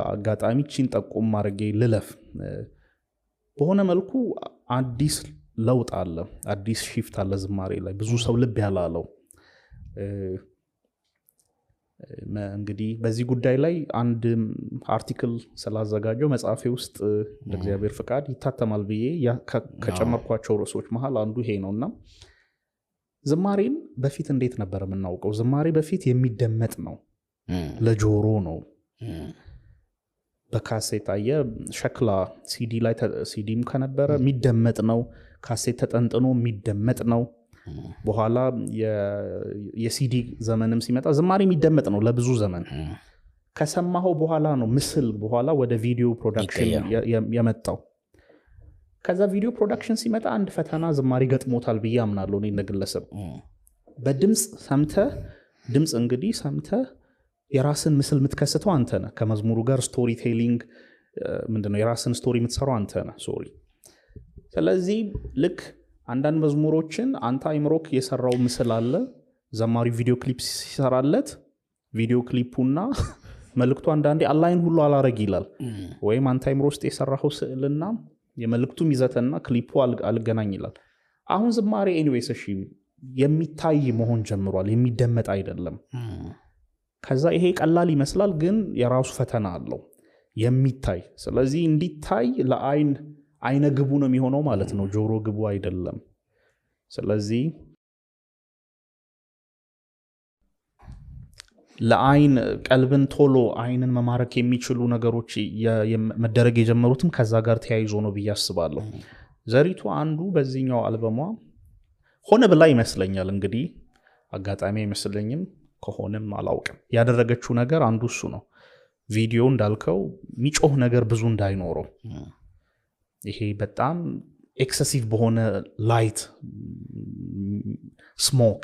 አጋጣሚችን ጠቆም አድርጌ ልለፍ በሆነ መልኩ አዲስ ለውጥ አለ አዲስ ሺፍት አለ ዝማሬ ላይ ብዙ ሰው ልብ ያላለው እንግዲህ በዚህ ጉዳይ ላይ አንድ አርቲክል ስላዘጋጀው መጽሐፌ ውስጥ ለእግዚአብሔር ፍቃድ ይታተማል ብዬ ከጨመርኳቸው ርዕሶች መሃል አንዱ ይሄ ነውና ዝማሬን በፊት እንዴት ነበር የምናውቀው ዝማሬ በፊት የሚደመጥ ነው ለጆሮ ነው በካሴት አየ ሸክላ ሲዲ ላይ ሲዲም ከነበረ የሚደመጥ ነው ካሴት ተጠንጥኖ የሚደመጥ ነው በኋላ የሲዲ ዘመንም ሲመጣ ዝማሬ የሚደመጥ ነው ለብዙ ዘመን ከሰማው በኋላ ነው ምስል በኋላ ወደ ቪዲዮ ፕሮዳክሽን የመጣው ከዛ ቪዲዮ ፕሮዳክሽን ሲመጣ አንድ ፈተና ዝማሬ ገጥሞታል ብዬ አምናለሁ እኔ እንደግለሰብ በድምጽ ሰምተ ድምጽ እንግዲህ ሰምተ የራስን ምስል ምትከስተው አንተ ነህ ከመዝሙሩ ጋር ስቶሪ ቴሊንግ ምንድነው የራስን ስቶሪ ምትሰራው አንተ ነህ ሶሪ ስለዚህ ልክ አንዳንድ መዝሙሮችን አንተ አይምሮክ የሰራው ምስል አለ ዘማሪ ቪዲዮ ክሊፕ ሲሰራለት ቪዲዮ ክሊፑና መልእክቱ አንዳንዴ አላይን ሁሉ አላረግ ይላል ወይም አንተ አይምሮ ውስጥ የሰራው ስዕልና የመልእክቱ ይዘትና ክሊፑ አልገናኝ ይላል አሁን ዝማሬ ኤኒዌይስ እሺ የሚታይ መሆን ጀምሯል የሚደመጥ አይደለም ከዛ ይሄ ቀላል ይመስላል ግን የራሱ ፈተና አለው የሚታይ ስለዚህ እንዲታይ ለአይን አይነ ግቡ ነው የሚሆነው ማለት ነው ጆሮ ግቡ አይደለም ስለዚህ ለአይን ቀልብን ቶሎ አይንን መማረክ የሚችሉ ነገሮች መደረግ የጀመሩትም ከዛ ጋር ተያይዞ ነው ብያስባለሁ ዘሪቱ አንዱ በዚህኛው አልበሟ ሆነ ብላ ይመስለኛል እንግዲህ አጋጣሚ አይመስለኝም ከሆነም አላውቅም ያደረገችው ነገር አንዱ እሱ ነው ቪዲዮ እንዳልከው ሚጮህ ነገር ብዙ እንዳይኖረው ይሄ በጣም ኤክሰሲቭ በሆነ ላይት ስሞክ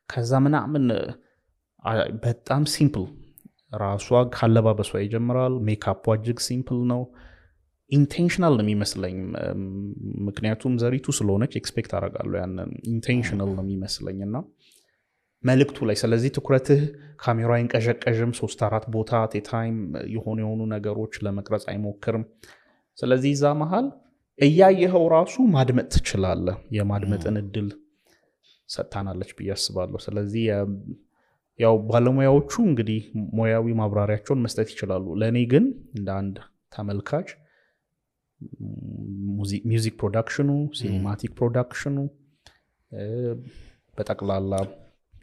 ከዛ ምናምን በጣም ሲምፕል ራሷ ካለባበሷ ይጀምራል ሜካፕ እጅግ ሲምፕል ነው ኢንቴንሽናል ነው የሚመስለኝ ምክንያቱም ዘሪቱ ስለሆነች ኤክስፔክት አደርጋለሁ ያንን ኢንቴንሽናል ነው የሚመስለኝና መልእክቱ ላይ ስለዚህ ትኩረትህ ካሜራውን ቀዠቀዥም 3-4 ቦታ አት ታይም የሆኑ ነገሮች ለመቅረጽ አይሞክርም ስለዚህ ዛ መሃል እያየኸው ራሱ ማድመጥ ትችላለህ የማድመጥን እድል ሰጣናለች ብያስባለሁ ስለዚህ ያው ባለሙያዎቹ እንግዲህ ሙያዊ ማብራሪያቸውን መስጠት ይችላሉ ለኔ ግን እንደ አንድ ተመልካች ሚውዚክ ፕሮዳክሽኑ ሲኒማቲክ ፕሮዳክሽኑ በጠቅላላ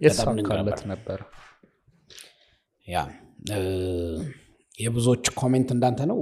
የሳካለት ነበር ያ የብዙዎች ኮሜንት እንዳንተ ነው